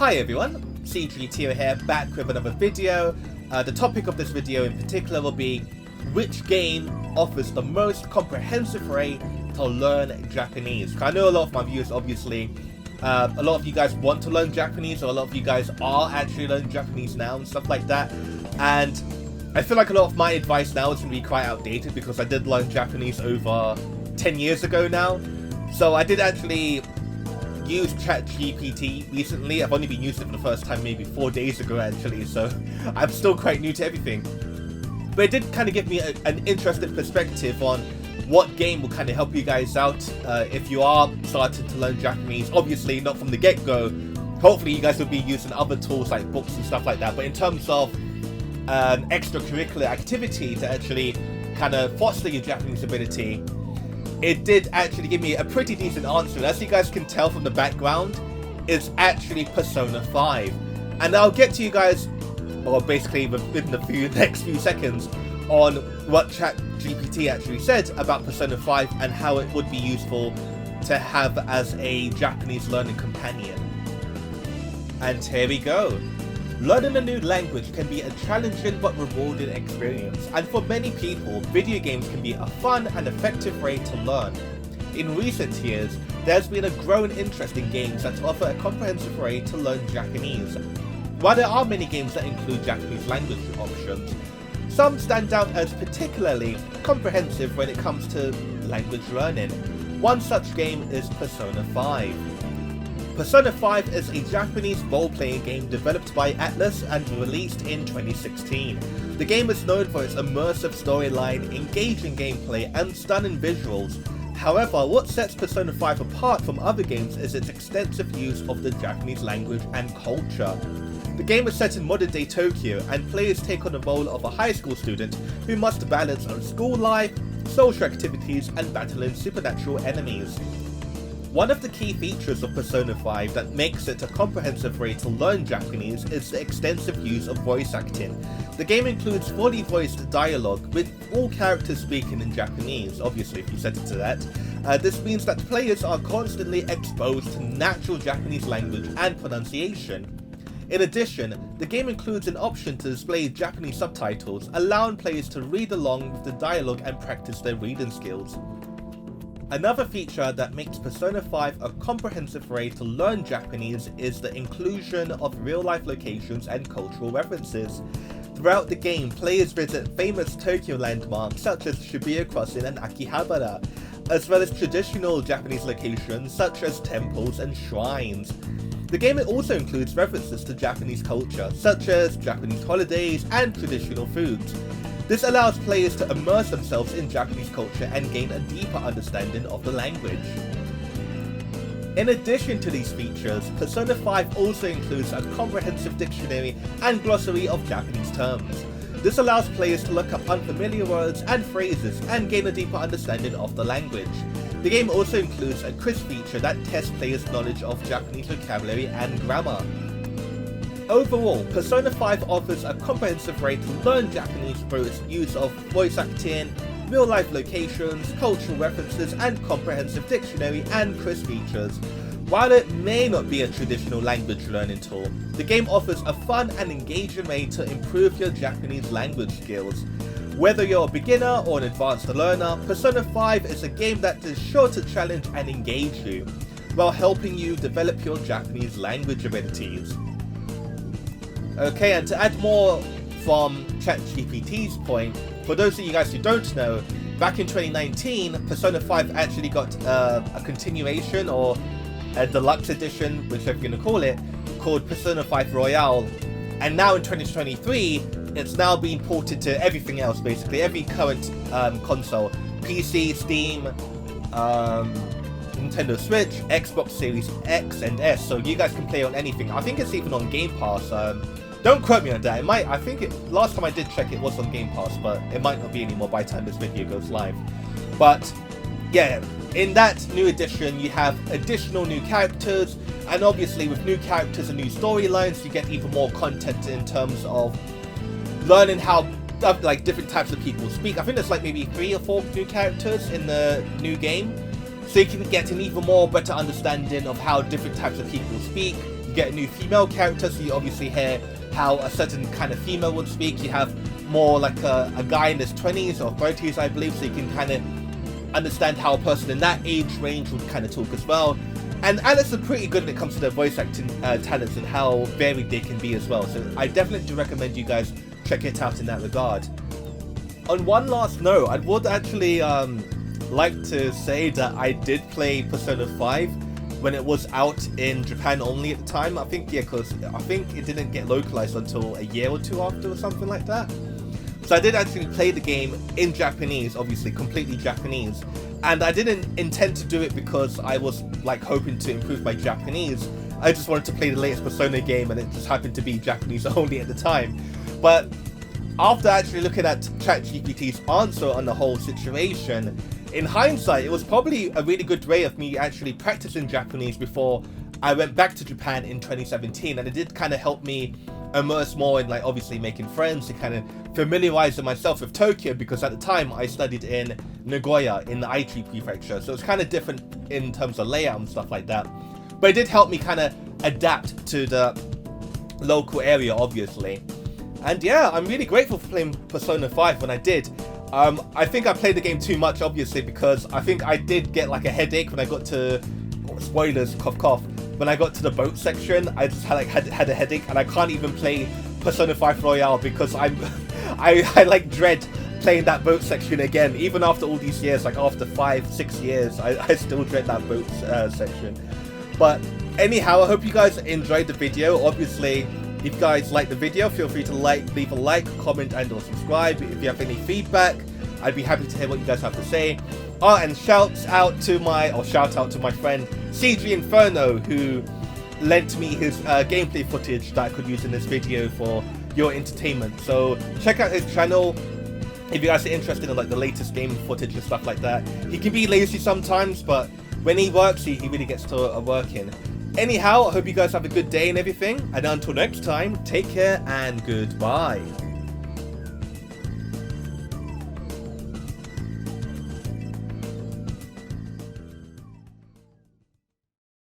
Hi everyone, CGT here, back with another video. The topic of this video in particular will be which game offers the most comprehensive way to learn Japanese. I know a lot of my viewers, obviously, a lot of you guys want to learn Japanese, or a lot of you guys are actually learning Japanese now and stuff like that. And I feel like a lot of my advice now is going to be quite outdated because I did learn Japanese over 10 years ago now. So I did actually use ChatGPT recently. I've only been using it for the first time maybe 4 days ago actually, so I'm still quite new to everything. But it did kind of give me an interesting perspective on what game will kind of help you guys out if you are starting to learn Japanese. Obviously not from the get-go. Hopefully you guys will be using other tools like books and stuff like that, but in terms of an extracurricular activity to actually kind of foster your Japanese ability, it did actually give me a pretty decent answer. And as you guys can tell from the background, it's actually Persona 5. And I'll get to you guys, or basically within the next few seconds, on what ChatGPT actually said about Persona 5 and how it would be useful to have as a Japanese learning companion. And here we go. Learning a new language can be a challenging but rewarding experience, and for many people, video games can be a fun and effective way to learn. In recent years, there's been a growing interest in games that offer a comprehensive way to learn Japanese. While there are many games that include Japanese language options, some stand out as particularly comprehensive when it comes to language learning. One such game is Persona 5. Persona 5 is a Japanese role-playing game developed by Atlus and released in 2016. The game is known for its immersive storyline, engaging gameplay, and stunning visuals. However, what sets Persona 5 apart from other games is its extensive use of the Japanese language and culture. The game is set in modern-day Tokyo, and players take on the role of a high school student who must balance on school life, social activities, and battling supernatural enemies. One of the key features of Persona 5 that makes it a comprehensive way to learn Japanese is the extensive use of voice acting. The game includes fully voiced dialogue, with all characters speaking in Japanese, obviously if you set it to that. This means that players are constantly exposed to natural Japanese language and pronunciation. In addition, the game includes an option to display Japanese subtitles, allowing players to read along with the dialogue and practice their reading skills. Another feature that makes Persona 5 a comprehensive way to learn Japanese is the inclusion of real-life locations and cultural references. Throughout the game, players visit famous Tokyo landmarks such as Shibuya Crossing and Akihabara, as well as traditional Japanese locations such as temples and shrines. The game also includes references to Japanese culture, such as Japanese holidays and traditional foods. This allows players to immerse themselves in Japanese culture and gain a deeper understanding of the language. In addition to these features, Persona 5 also includes a comprehensive dictionary and glossary of Japanese terms. This allows players to look up unfamiliar words and phrases and gain a deeper understanding of the language. The game also includes a quiz feature that tests players' knowledge of Japanese vocabulary and grammar. Overall, Persona 5 offers a comprehensive way to learn Japanese through its use of voice acting, real-life locations, cultural references, and comprehensive dictionary and quiz features. While it may not be a traditional language learning tool, the game offers a fun and engaging way to improve your Japanese language skills. Whether you're a beginner or an advanced learner, Persona 5 is a game that is sure to challenge and engage you, while helping you develop your Japanese language abilities. Okay, and to add more from ChatGPT's point, for those of you guys who don't know, back in 2019, Persona 5 actually got a continuation, or a deluxe edition, whichever you're going to call it, called Persona 5 Royale. And now in 2023, it's now being ported to everything else, basically, every current console. PC, Steam, Nintendo Switch, Xbox Series X and S, so you guys can play on anything. I think it's even on Game Pass. Don't quote me on that. It might. I think last time I did check, it was on Game Pass, but it might not be anymore by the time this video goes live. But yeah, in that new edition, you have additional new characters, and obviously with new characters and new storylines, you get even more content in terms of learning how like different types of people speak. I think there's like maybe 3 or 4 new characters in the new game. So you can get an even more better understanding of how different types of people speak. You get a new female character, so you obviously hear how a certain kind of female would speak. You have more like a guy in his 20s or 30s, I believe, so you can kind of understand how a person in that age range would kind of talk as well. And Alex are pretty good when it comes to their voice acting talents and how varied they can be as well. So I definitely do recommend you guys check it out in that regard. On one last note, I would actually like to say that I did play Persona 5 when it was out in Japan only at the time. I think, yeah, because I think it didn't get localized until a year or two after or something like that. So I did actually play the game in Japanese, obviously completely Japanese, and I didn't intend to do it because I was like hoping to improve my Japanese. I just wanted to play the latest Persona game, and it just happened to be Japanese only at the time. But after actually looking at ChatGPT's answer on the whole situation, in hindsight, it was probably a really good way of me actually practicing Japanese before I went back to Japan in 2017, and it did kind of help me immerse more in, like, obviously making friends, to kind of familiarize myself with Tokyo, because at the time I studied in Nagoya in the Aichi prefecture, so it's kind of different in terms of layout and stuff like that. But it did help me kind of adapt to the local area, obviously. And yeah, I'm really grateful for playing Persona 5 when I did. I think I played the game too much, obviously, because I think I did get like a headache when I got to, spoilers, cough cough, when I got to the boat section. I just had a headache, and I can't even play Persona 5 Royale because I like dread playing that boat section again. Even after all these years, like after 5-6 years, I still dread that boat section. But anyhow, I hope you guys enjoyed the video. Obviously, if you guys like the video, feel free to leave a like, comment, and or subscribe. If you have any feedback, I'd be happy to hear what you guys have to say. Oh, and shout out to my friend CG Inferno, who lent me his gameplay footage that I could use in this video for your entertainment. So check out his channel if you guys are interested in like the latest game footage and stuff like that. He can be lazy sometimes, but when he works, he really gets to work in. Anyhow, I hope you guys have a good day and everything, and until next time, take care and goodbye.